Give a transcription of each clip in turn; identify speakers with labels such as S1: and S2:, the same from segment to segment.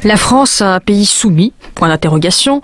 S1: La France, un pays soumis, point d'interrogation.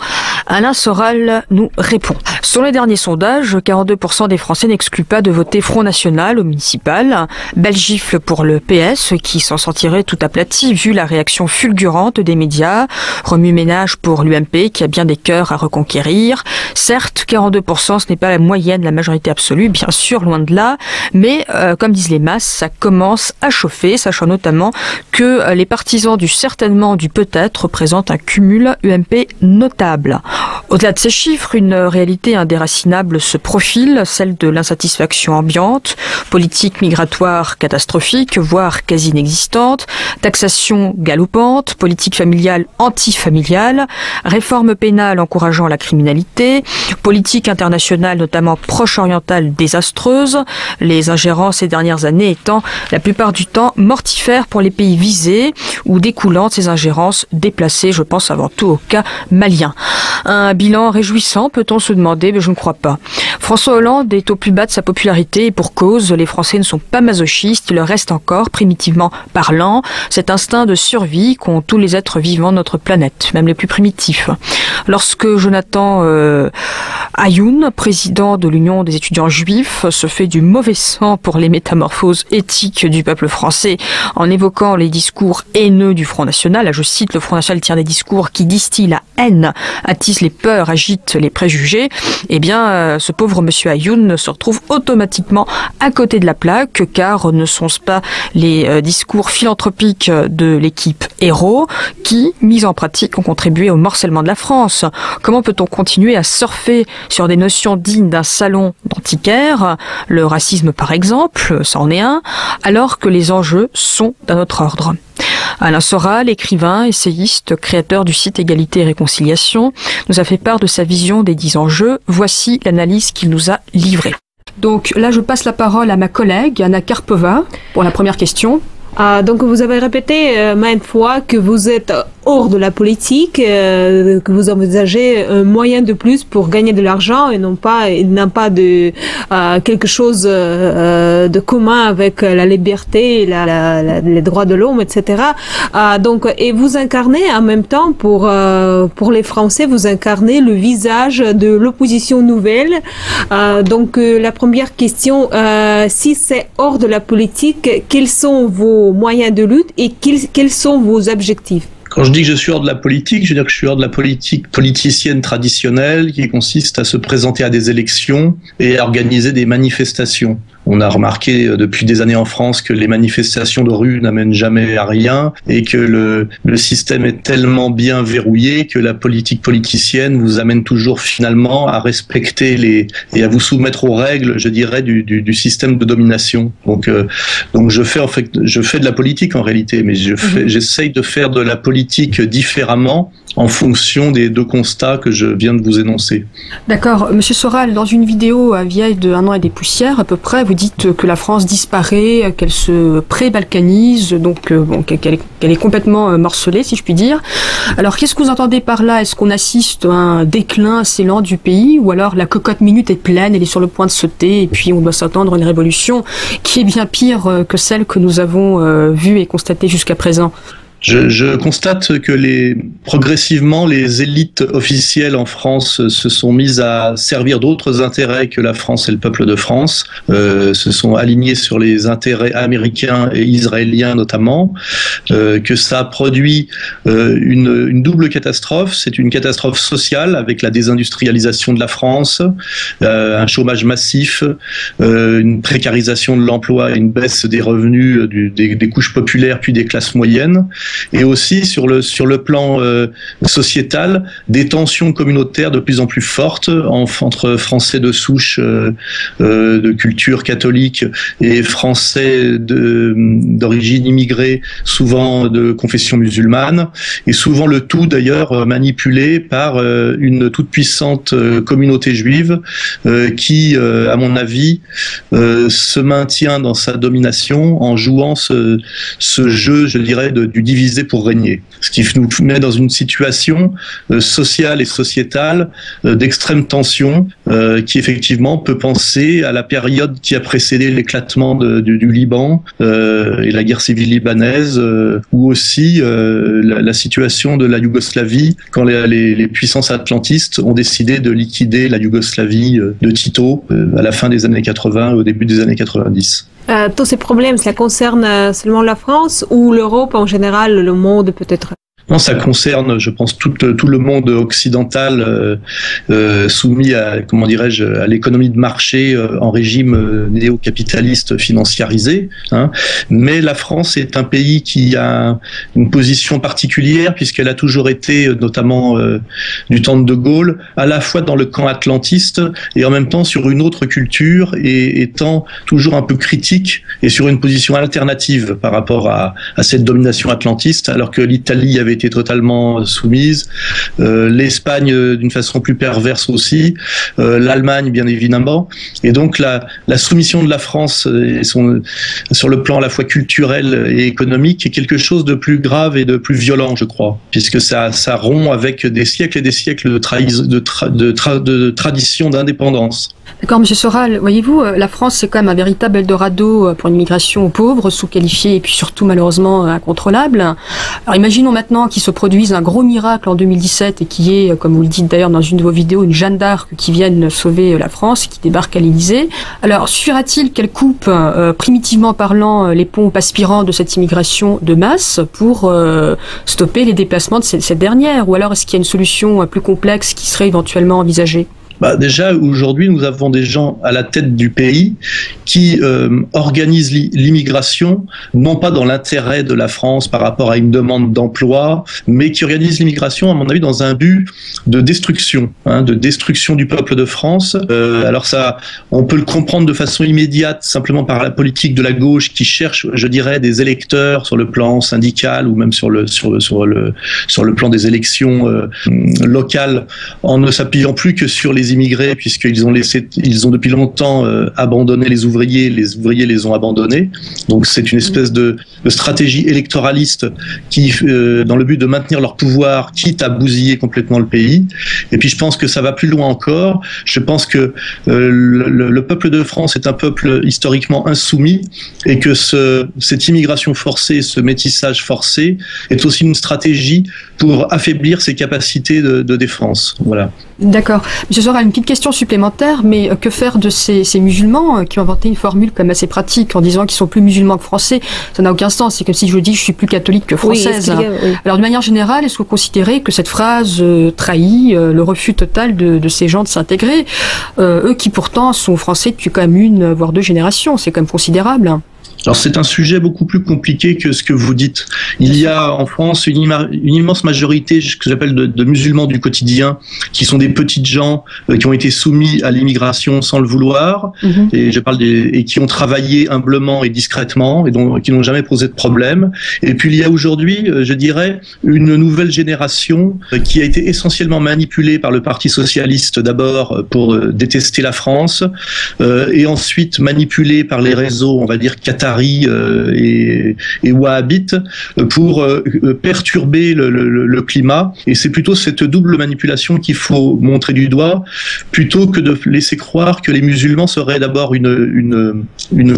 S1: Alain Soral nous répond. Selon les derniers sondages, 42% des Français n'excluent pas de voter Front National au municipal. Belle gifle pour le PS qui s'en sentirait tout aplati vu la réaction fulgurante des médias. Remue-ménage pour l'UMP qui a bien des cœurs à reconquérir. Certes, 42% ce n'est pas la moyenne de la majorité absolue, bien sûr, loin de là. Mais comme disent les masses, ça commence à chauffer, sachant notamment que les partisans du certainement, du peut-être représentent un cumul UMP notable. Au-delà de ces chiffres, une réalité indéracinable se profile, celle de l'insatisfaction ambiante, politique migratoire catastrophique, voire quasi inexistante, taxation galopante, politique familiale antifamiliale, réforme pénale encourageant la criminalité, politique internationale notamment proche-orientale désastreuse, les ingérences ces dernières années étant la plupart du temps mortifères pour les pays visés ou découlant de ces ingérences déplacées, je pense avant tout au cas malien. Un bilan réjouissant, peut-on se demander, mais je ne crois pas. François Hollande est au plus bas de sa popularité et pour cause, les Français ne sont pas masochistes, il leur reste encore, primitivement parlant, cet instinct de survie qu'ont tous les êtres vivants de notre planète, même les plus primitifs. Lorsque Jonathan Ayoun, président de l'Union des étudiants juifs, se fait du mauvais sang pour les métamorphoses éthiques du peuple français en évoquant les discours haineux du Front National, là je cite, le Front National tient des discours qui distillent la haine, attisent les peurs, agitent les préjugés, eh bien ce pauvre monsieur Ayoun se retrouve automatiquement à côté de la plaque, car ne sont-ce pas les discours philanthropiques de l'équipe Héros qui, mis en pratique, ont contribué au morcellement de la France. Comment peut-on continuer à surfer sur des notions dignes d'un salon d'antiquaire, le racisme par exemple, ça en est un, alors que les enjeux sont d'un autre ordre? Alain Soral, écrivain, essayiste, créateur du site Égalité et Réconciliation, nous a fait part de sa vision des 10 enjeux. Voici l'analyse qu'il nous a livrée. Donc là, je passe la parole à ma collègue, Anna Karpova, pour la première question.
S2: Donc vous avez répété maintes fois que vous êtes hors de la politique, que vous envisagez un moyen de plus pour gagner de l'argent et non pas de quelque chose de commun avec la liberté, les droits de l'homme, etc. Donc et vous incarnez en même temps pour les Français, vous incarnez le visage de l'opposition nouvelle. Donc la première question, si c'est hors de la politique, quels sont vos moyens de lutte et quels sont vos objectifs?
S3: Quand je dis que je suis hors de la politique, je veux dire que je suis hors de la politique politicienne traditionnelle qui consiste à se présenter à des élections et à organiser des manifestations. On a remarqué depuis des années en France que les manifestations de rue n'amènent jamais à rien et que le système est tellement bien verrouillé que la politique politicienne vous amène toujours finalement à respecter et à vous soumettre aux règles, je dirais, du système de domination. Donc je fais de la politique en réalité, mais j'essaye de faire de la politique différemment en fonction des 2 constats que je viens de vous énoncer.
S1: D'accord. Monsieur Soral, dans une vidéo vieille de 1 an et des poussières, à peu près, vous dites que la France disparaît, qu'elle se pré-balkanise, donc qu'elle est complètement morcelée, si je puis dire. Alors, qu'est-ce que vous entendez par là? Est-ce qu'on assiste à un déclin assez lent du pays, ou alors la cocotte minute est pleine, elle est sur le point de sauter, et puis on doit s'attendre à une révolution qui est bien pire que celle que nous avons vue et constatée jusqu'à présent?
S3: Je constate que progressivement, les élites officielles en France se sont mises à servir d'autres intérêts que la France et le peuple de France, se sont alignés sur les intérêts américains et israéliens notamment, que ça a produit une double catastrophe. C'est une catastrophe sociale avec la désindustrialisation de la France, un chômage massif, une précarisation de l'emploi et une baisse des revenus des couches populaires puis des classes moyennes. Et aussi sur le plan sociétal, des tensions communautaires de plus en plus fortes entre Français de souche de culture catholique et Français d'origine immigrée, souvent de confession musulmane, et souvent le tout d'ailleurs manipulé par une toute puissante communauté juive qui, à mon avis, se maintient dans sa domination en jouant ce jeu, je dirais, du divisionnisme diviser pour régner. Ce qui nous met dans une situation sociale et sociétale d'extrême tension qui effectivement peut penser à la période qui a précédé l'éclatement du Liban et la guerre civile libanaise, ou aussi la situation de la Yougoslavie quand les puissances atlantistes ont décidé de liquider la Yougoslavie de Tito à la fin des années 80, au début des années 90.
S2: Tous ces problèmes, ça concerne seulement la France ou l'Europe en général, le monde peut-être?
S3: Non, ça concerne, je pense, tout le monde occidental soumis à, comment dirais-je, à l'économie de marché en régime néo-capitaliste financiarisé. Hein. Mais la France est un pays qui a une position particulière puisqu'elle a toujours été, notamment du temps de De Gaulle, à la fois dans le camp atlantiste et en même temps sur une autre culture et étant toujours un peu critique et sur une position alternative par rapport à cette domination atlantiste, alors que l'Italie avait été totalement soumise, l'Espagne d'une façon plus perverse aussi, l'Allemagne bien évidemment, et donc la soumission de la France sur le plan à la fois culturel et économique est quelque chose de plus grave et de plus violent, je crois, puisque ça rompt avec des siècles et des siècles de tradition d'indépendance.
S1: D'accord, M. Soral, voyez-vous, la France c'est quand même un véritable Eldorado pour une immigration pauvre, sous-qualifiée et puis surtout malheureusement incontrôlable. Alors imaginons maintenant qu'il se produise un gros miracle en 2017 et qui est, comme vous le dites d'ailleurs dans une de vos vidéos, une Jeanne d'Arc qui vienne sauver la France, qui débarque à l'Élysée. Alors suffira-t-il qu'elle coupe, primitivement parlant, les pompes aspirants de cette immigration de masse pour stopper les déplacements de cette dernière? Ou alors est-ce qu'il y a une solution plus complexe qui serait éventuellement envisagée?
S3: Déjà, aujourd'hui, nous avons des gens à la tête du pays qui organisent l'immigration, non pas dans l'intérêt de la France par rapport à une demande d'emploi, mais qui organisent l'immigration, à mon avis, dans un but de destruction du peuple de France. Alors ça, on peut le comprendre de façon immédiate, simplement par la politique de la gauche qui cherche, je dirais, des électeurs sur le plan syndical ou même sur le plan des élections locales, en ne s'appuyant plus que sur les immigrés, puisqu'ils ont depuis longtemps abandonné les ouvriers les ont abandonnés. Donc c'est une espèce de stratégie électoraliste qui, dans le but de maintenir leur pouvoir, quitte à bousiller complètement le pays. Et puis je pense que ça va plus loin encore. Je pense que le peuple de France est un peuple historiquement insoumis et que cette immigration forcée, ce métissage forcé est aussi une stratégie pour affaiblir ses capacités de défense. Voilà.
S1: D'accord. Monsieur Soral, une petite question supplémentaire, mais que faire de ces musulmans qui ont inventé une formule comme assez pratique en disant qu'ils sont plus musulmans que français? Ça n'a aucun sens. C'est comme si je dis que je suis plus catholique que française. Oui, oui. Alors de manière générale, est-ce que vous considérez que cette phrase trahit le refus total de ces gens de s'intégrer, eux qui pourtant sont français depuis quand même une voire deux générations? C'est quand même considérable.
S3: Alors c'est un sujet beaucoup plus compliqué que ce que vous dites. Il y a en France une immense majorité, ce que j'appelle de musulmans du quotidien, qui sont des petites gens qui ont été soumis à l'immigration sans le vouloir, et je parle et qui ont travaillé humblement et discrètement, et qui n'ont jamais posé de problème. Et puis il y a aujourd'hui, je dirais, une nouvelle génération qui a été essentiellement manipulée par le Parti socialiste d'abord pour détester la France, et ensuite manipulée par les réseaux, on va dire, qataris et wahhabites pour perturber le climat. Et c'est plutôt cette double manipulation qu'il faut montrer du doigt, plutôt que de laisser croire que les musulmans seraient d'abord une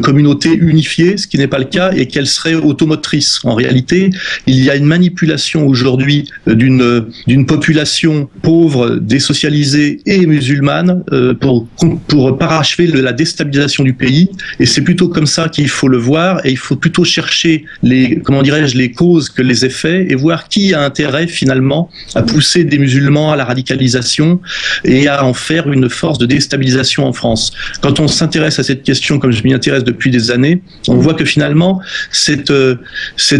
S3: communauté unifiée, ce qui n'est pas le cas, et qu'elle serait automotrice. En réalité, il y a une manipulation aujourd'hui d'une population pauvre, désocialisée et musulmane pour parachever la déstabilisation du pays. Et c'est plutôt comme ça qu'il faut le voir, et il faut plutôt chercher les causes que les effets, et voir qui a intérêt finalement à pousser des musulmans à la radicalisation et à en faire une force de déstabilisation en France. Quand on s'intéresse à cette question, comme je m'y intéresse depuis des années, on voit que finalement cette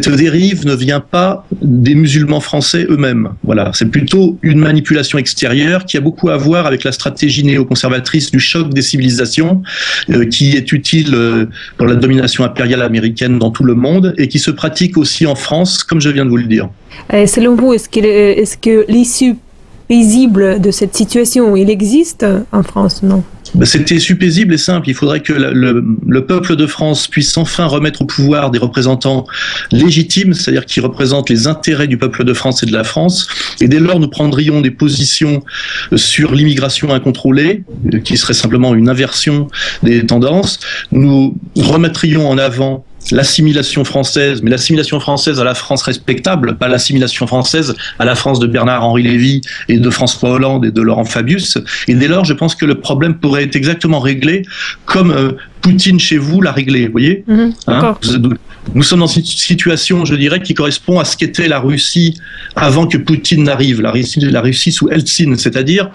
S3: dérive ne vient pas des musulmans français eux-mêmes. Voilà, c'est plutôt une manipulation extérieure qui a beaucoup à voir avec la stratégie néoconservatrice du choc des civilisations, qui est utile pour la domination impériale américaine dans tout le monde et qui se pratique aussi en France, comme je viens de vous le dire.
S2: Selon vous, est-ce que l'issue paisible de cette situation, il existe en France? Non.
S3: C'était paisible et simple. Il faudrait que le peuple de France puisse enfin remettre au pouvoir des représentants légitimes, c'est-à-dire qui représentent les intérêts du peuple de France et de la France. Et dès lors, nous prendrions des positions sur l'immigration incontrôlée, qui serait simplement une inversion des tendances. Nous remettrions en avant l'assimilation française, mais l'assimilation française à la France respectable, pas l'assimilation française à la France de Bernard-Henri Lévy et de François Hollande et de Laurent Fabius. Et dès lors, je pense que le problème pourrait être exactement réglé comme Poutine chez vous l'a réglé, vous voyez. Nous sommes dans une situation, je dirais, qui correspond à ce qu'était la Russie avant que Poutine n'arrive, la Russie sous Eltsine, c'est-à-dire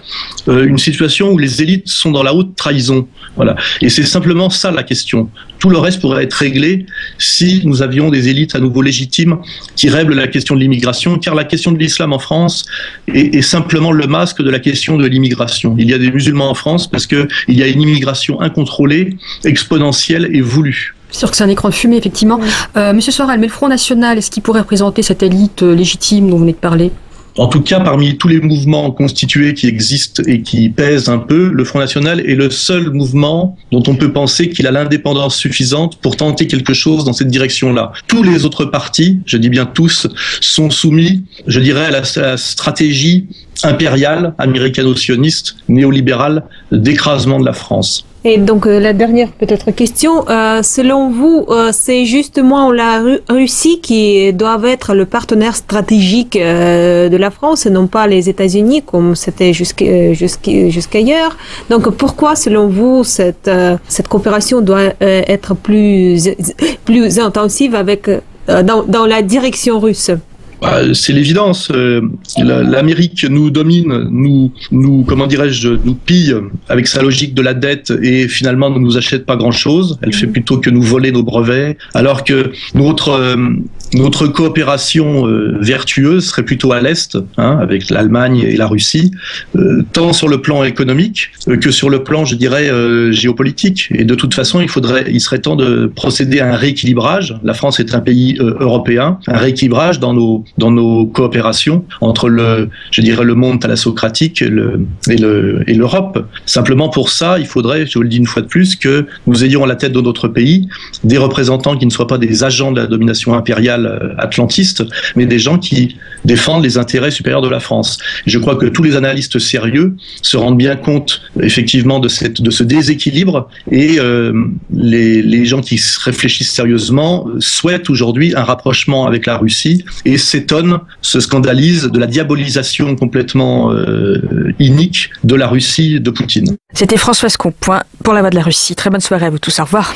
S3: une situation où les élites sont dans la haute trahison. Voilà. Et c'est simplement ça la question. Tout le reste pourrait être réglé si nous avions des élites à nouveau légitimes qui règlent la question de l'immigration, car la question de l'islam en France est simplement le masque de la question de l'immigration. Il y a des musulmans en France parce qu'il y a une immigration incontrôlée, exponentielle et voulue.
S1: C'est sûr que c'est un écran de fumée, effectivement. Monsieur Sorel, mais le Front National, est-ce qu'il pourrait représenter cette élite légitime dont vous venez de parler ?
S3: En tout cas, parmi tous les mouvements constitués qui existent et qui pèsent un peu, le Front National est le seul mouvement dont on peut penser qu'il a l'indépendance suffisante pour tenter quelque chose dans cette direction-là. Tous les autres partis, je dis bien tous, sont soumis, je dirais, à la stratégie impériale, américano-sioniste, néolibérale, d'écrasement de la France.
S2: Et donc la dernière peut-être question, selon vous, c'est justement la Russie qui doit être le partenaire stratégique de la France et non pas les États-Unis comme c'était jusqu'ailleurs. Donc pourquoi selon vous cette coopération doit être plus intensive avec dans la direction russe?
S3: C'est l'évidence. L'Amérique nous domine, nous comment dirais-je, nous pille avec sa logique de la dette et finalement ne nous achète pas grand-chose. Elle fait plutôt que nous voler nos brevets, alors que notre coopération vertueuse serait plutôt à l'Est, avec l'Allemagne et la Russie, tant sur le plan économique que sur le plan, je dirais, géopolitique. Et de toute façon, il serait temps de procéder à un rééquilibrage. La France est un pays européen, un rééquilibrage dans nos coopérations entre le monde thalassocratique et l'Europe. Simplement pour ça, il faudrait, je vous le dis une fois de plus, que nous ayons à la tête de notre pays des représentants qui ne soient pas des agents de la domination impériale atlantiste, mais des gens qui défendent les intérêts supérieurs de la France. Je crois que tous les analystes sérieux se rendent bien compte effectivement de ce déséquilibre et les gens qui réfléchissent sérieusement souhaitent aujourd'hui un rapprochement avec la Russie et s'étonnent, se scandalisent de la diabolisation complètement inique de la Russie de Poutine.
S1: C'était Françoise Compoint pour La Voix de la Russie. Très bonne soirée à vous tous. Au revoir.